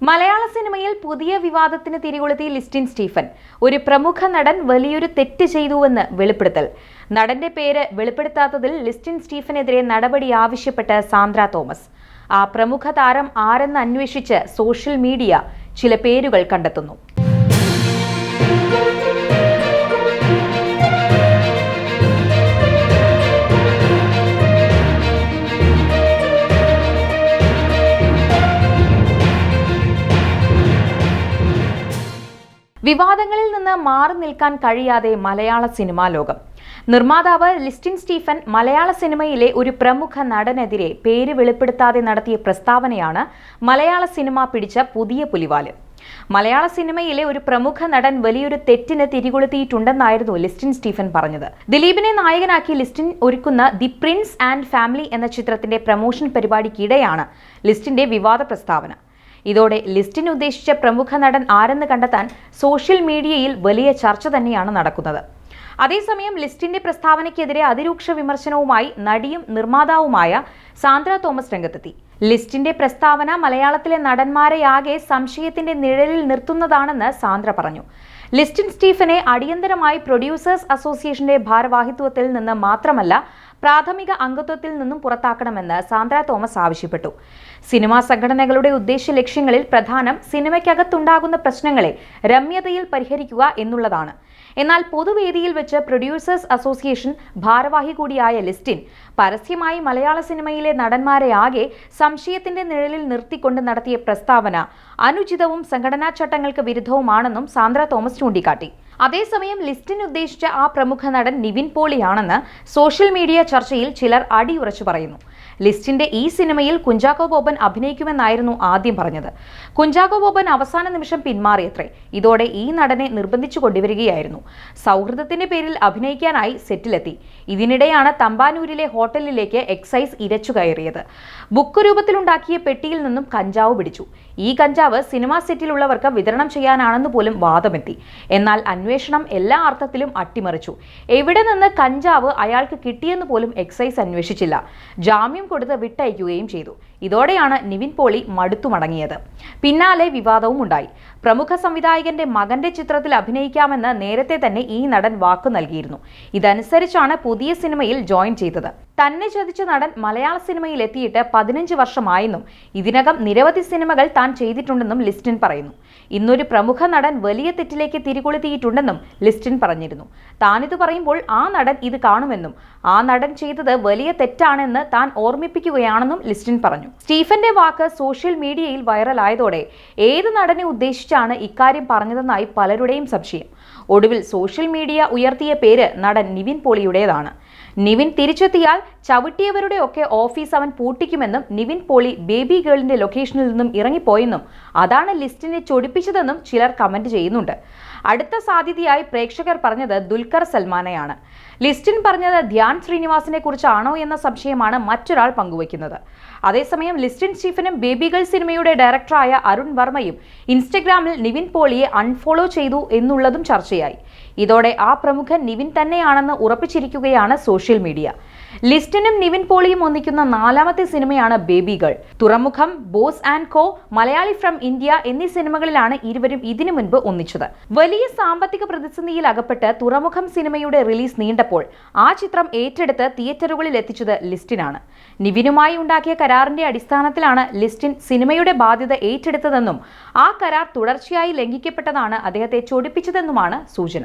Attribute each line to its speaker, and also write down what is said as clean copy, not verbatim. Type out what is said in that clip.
Speaker 1: മലയാള സിനിമയിൽ പുതിയ വിവാദത്തിന് തിരികൊളുത്തി ലിസ്റ്റിൻ സ്റ്റീഫൻ. ഒരു പ്രമുഖ നടൻ വലിയൊരു തെറ്റ് ചെയ്തുവെന്ന് വെളിപ്പെടുത്തൽ. നടന്റെ പേര് വെളിപ്പെടുത്താത്തതിൽ ലിസ്റ്റിൻ സ്റ്റീഫനെതിരെ നടപടി ആവശ്യപ്പെട്ട് സാന്ദ്ര തോമസ്. ആ പ്രമുഖ താരം ആരെന്ന് അന്വേഷിച്ച് സോഷ്യൽ മീഡിയ ചില പേരുകൾ കണ്ടെത്തുന്നു. വിവാദങ്ങളിൽ നിന്ന് മാറി നിൽക്കാൻ കഴിയാതെ മലയാള സിനിമാ ലോകം. നിർമ്മാതാവ് ലിസ്റ്റിൻ സ്റ്റീഫൻ മലയാള സിനിമയിലെ ഒരു പ്രമുഖ നടനെതിരെ പേര് വെളിപ്പെടുത്താതെ നടത്തിയ പ്രസ്താവനയാണ് മലയാള സിനിമ പിടിച്ച പുതിയ പുലിവാല്. മലയാള സിനിമയിലെ ഒരു പ്രമുഖ നടൻ വലിയൊരു തെറ്റിന് തിരികൊളുത്തിയിട്ടുണ്ടെന്നായിരുന്നു ലിസ്റ്റിൻ സ്റ്റീഫൻ പറഞ്ഞത്. ദിലീപിനെ നായകനാക്കി ലിസ്റ്റിൻ ഒരുക്കുന്ന ദി പ്രിൻസ് ആൻഡ് ഫാമിലി എന്ന ചിത്രത്തിന്റെ പ്രമോഷൻ പരിപാടിക്കിടെയാണ് ലിസ്റ്റിന്റെ വിവാദ പ്രസ്താവന. ഇതോടെ ലിസ്റ്റിന് ഉദ്ദേശിച്ച പ്രമുഖ നടൻ ആരെന്ന് കണ്ടെത്താൻ സോഷ്യൽ മീഡിയയിൽ വലിയ ചർച്ച തന്നെയാണ് നടക്കുന്നത്. അതേസമയം ലിസ്റ്റിന്റെ പ്രസ്താവനയ്ക്കെതിരെ അതിരൂക്ഷ വിമർശനവുമായി നടിയും നിർമ്മാതാവുമായ സാന്ദ്ര തോമസ് രംഗത്തെത്തി. ലിസ്റ്റിന്റെ പ്രസ്താവന മലയാളത്തിലെ നടന്മാരെയാകെ സംശയത്തിന്റെ നിഴലിൽ നിർത്തുന്നതാണെന്ന് സാന്ദ്ര പറഞ്ഞു. ലിസ്റ്റിൻ സ്റ്റീഫനെ അടിയന്തരമായി പ്രൊഡ്യൂസേഴ്സ് അസോസിയേഷന്റെ ഭാരവാഹിത്വത്തിൽ നിന്ന് മാത്രമല്ല പ്രാഥമിക അംഗത്വത്തിൽ നിന്നും പുറത്താക്കണമെന്ന് സാന്ദ്ര തോമസ് ആവശ്യപ്പെട്ടു. സിനിമാ സംഘടനകളുടെ ഉദ്ദേശ ലക്ഷ്യങ്ങളിൽ പ്രധാനം സിനിമയ്ക്കകത്തുണ്ടാകുന്ന പ്രശ്നങ്ങളെ രമ്യതയിൽ പരിഹരിക്കുക എന്നുള്ളതാണ്. എന്നാൽ പൊതുവേദിയിൽ വെച്ച് പ്രൊഡ്യൂസേഴ്സ് അസോസിയേഷൻ ഭാരവാഹി കൂടിയായ ലിസ്റ്റിൻ പരസ്യമായി മലയാള സിനിമയിലെ നടന്മാരെ ആകെ സംശയത്തിന്റെ നിഴലിൽ നിർത്തിക്കൊണ്ട് നടത്തിയ പ്രസ്താവന അനുചിതവും സംഘടനാ ചട്ടങ്ങൾക്ക് വിരുദ്ധവുമാണെന്നും സാന്ദ്ര തോമസ് ചൂണ്ടിക്കാട്ടി. അതേസമയം ലിസ്റ്റിന് ഉദ്ദേശിച്ച ആ പ്രമുഖ നടൻ നിവിൻ പോളിയാണെന്ന് സോഷ്യൽ മീഡിയ ചർച്ചയിൽ ചിലർ അടിയുറച്ചു പറയുന്നു. ലിസ്റ്റിന്റെ ഈ സിനിമയിൽ കുഞ്ചാക്കോ ബോബൻ അഭിനയിക്കുമെന്നായിരുന്നു ആദ്യം പറഞ്ഞത്. കുഞ്ചാക്കോ ബോബൻ അവസാന നിമിഷം പിന്മാറിയത്രേ. ഇതോടെ ഈ നടനെ നിർബന്ധിച്ചു കൊണ്ടുവരികയായിരുന്നു. സൗഹൃദത്തിന്റെ പേരിൽ അഭിനയിക്കാനായി സെറ്റിലെത്തി. ഇതിനിടെയാണ് തമ്പാനൂരിലെ ഹോട്ടലിലേക്ക് എക്സൈസ് ഇരച്ചു കയറിയത്. ബുക്ക് രൂപത്തിലുണ്ടാക്കിയ പെട്ടിയിൽ നിന്നും കഞ്ചാവ് പിടിച്ചു. ഈ കഞ്ചാവ് സിനിമാ സെറ്റിലുള്ളവർക്ക് വിതരണം ചെയ്യാനാണെന്ന് പോലും വാദമെത്തി. എന്നാൽ അന്വേഷണം എല്ലാ അർത്ഥത്തിലും അട്ടിമറിച്ചു. എവിടെ നിന്ന് കഞ്ചാവ് അയാൾക്ക് കിട്ടിയെന്ന് പോലും എക്സൈസ് അന്വേഷിച്ചില്ല. ജാമ്യം കൊടുത്ത് വിട്ടയക്കുകയും ചെയ്തു. ഇതോടെയാണ് നിവിൻ പോളി മടുത്തു മടങ്ങിയത്. പിന്നാലെ വിവാദവും ഉണ്ടായി. പ്രമുഖ സംവിധായകന്റെ മകന്റെ ചിത്രത്തിൽ അഭിനയിക്കാമെന്ന് നേരത്തെ തന്നെ ഈ നടൻ വാക്കു നൽകിയിരുന്നു. ഇതനുസരിച്ചാണ് പുതിയ സിനിമയിൽ ജോയിൻ ചെയ്തത്. തന്നെ ചതിച്ച നടൻ മലയാള സിനിമയിൽ എത്തിയിട്ട് 15 വർഷമായെന്നും ഇതിനകം നിരവധി സിനിമകൾ താൻ ചെയ്തിട്ടുണ്ടെന്നും ലിസ്റ്റിൻ പറയുന്നു. ഇന്നൊരു പ്രമുഖ നടൻ വലിയ തെറ്റിലേക്ക് തിരികൊളുത്തിയിട്ടുണ്ടെന്നും ലിസ്റ്റിൻ പറഞ്ഞിരുന്നു. താനിത് പറയുമ്പോൾ ആ നടൻ ഇത് കാണുമെന്നും ആ നടൻ ചെയ്തത് വലിയ തെറ്റാണെന്ന് താൻ ഓർമ്മിപ്പിക്കുകയാണെന്നും ലിസ്റ്റിൻ പറഞ്ഞു. സ്റ്റീഫന്റെ വാക്ക് സോഷ്യൽ മീഡിയയിൽ വൈറലായതോടെ ഏത് നടനെ ഉദ്ദേശിച്ചാണ് ഇക്കാര്യം പറഞ്ഞതെന്നായി പലരുടെയും സംശയം. ഒടുവിൽ സോഷ്യൽ മീഡിയ ഉയർത്തിയ പേര് നടൻ നിവിൻ പോളിയുടേതാണ്. നിവിൻ തിരിച്ചെത്തിയാൽ ചവിട്ടിയവരുടെ ഒക്കെ ഓഫീസ് അവൻ പൂട്ടിക്കുമെന്നും നിവിൻ പോളി ബേബി ഗേളിന്റെ ലൊക്കേഷനിൽ നിന്നും ഇറങ്ങിപ്പോയെന്നും അതാണ് ലിസ്റ്റിനെ ചൊടിപ്പിച്ചതെന്നും ചിലർ കമന്റ് ചെയ്യുന്നുണ്ട്. അടുത്ത സാധ്യതയായി പ്രേക്ഷകർ പറഞ്ഞത് ദുൽഖർ സൽമാനെയാണ്. ലിസ്റ്റിൻ പറഞ്ഞത് ധ്യാൻ ശ്രീനിവാസിനെ കുറിച്ചാണോ എന്ന സംശയമാണ് മറ്റൊരാൾ പങ്കുവയ്ക്കുന്നത്. അതേസമയം ലിസ്റ്റിൻ സ്റ്റീഫനും ബേബി ഗേൾ സിനിമയുടെ ഡയറക്ടറായ അരുൺ വർമ്മയും ഇൻസ്റ്റഗ്രാമിൽ നിവിൻ പോളിയെ അൺഫോളോ ചെയ്തു എന്നുള്ളതും ചർച്ചയായി. ഇതോടെ ആ പ്രമുഖൻ നിവിൻ തന്നെയാണെന്ന് ഉറപ്പിച്ചിരിക്കുകയാണ് സോഷ്യൽ മീഡിയ. ലിസ്റ്റിനും നിവിൻ പോളിയും ഒന്നിക്കുന്ന 4ാമത്തെ സിനിമയാണ് ബേബി ഗേൾ. തുറമുഖം, boss and co, Malayali from India എന്നീ സിനിമകളിലാണ് ഇരുവരും ഇതിനു മുൻപ് ഒന്നിച്ചത്. വലിയ സാമ്പത്തിക പ്രതിസന്ധിയിൽ അകപ്പെട്ട് തുറമുഖം സിനിമയുടെ റിലീസ് നീണ്ടപ്പോൾ ആ ചിത്രം ഏറ്റെടുത്ത് തിയേറ്ററുകളിൽ എത്തിച്ചത് ലിസ്റ്റിനാണ്. നിവിനുമായി ഉണ്ടാക്കിയ കരാറിന്റെ അടിസ്ഥാനത്തിലാണ് ലിസ്റ്റിൻ സിനിമയുടെ ബാധ്യത ഏറ്റെടുത്തതെന്നും ആ കരാർ തുടർച്ചയായി ലംഘിക്കപ്പെട്ടതാണ് അദ്ദേഹത്തെ ചൊടിപ്പിച്ചതെന്നുമാണ് സൂചന.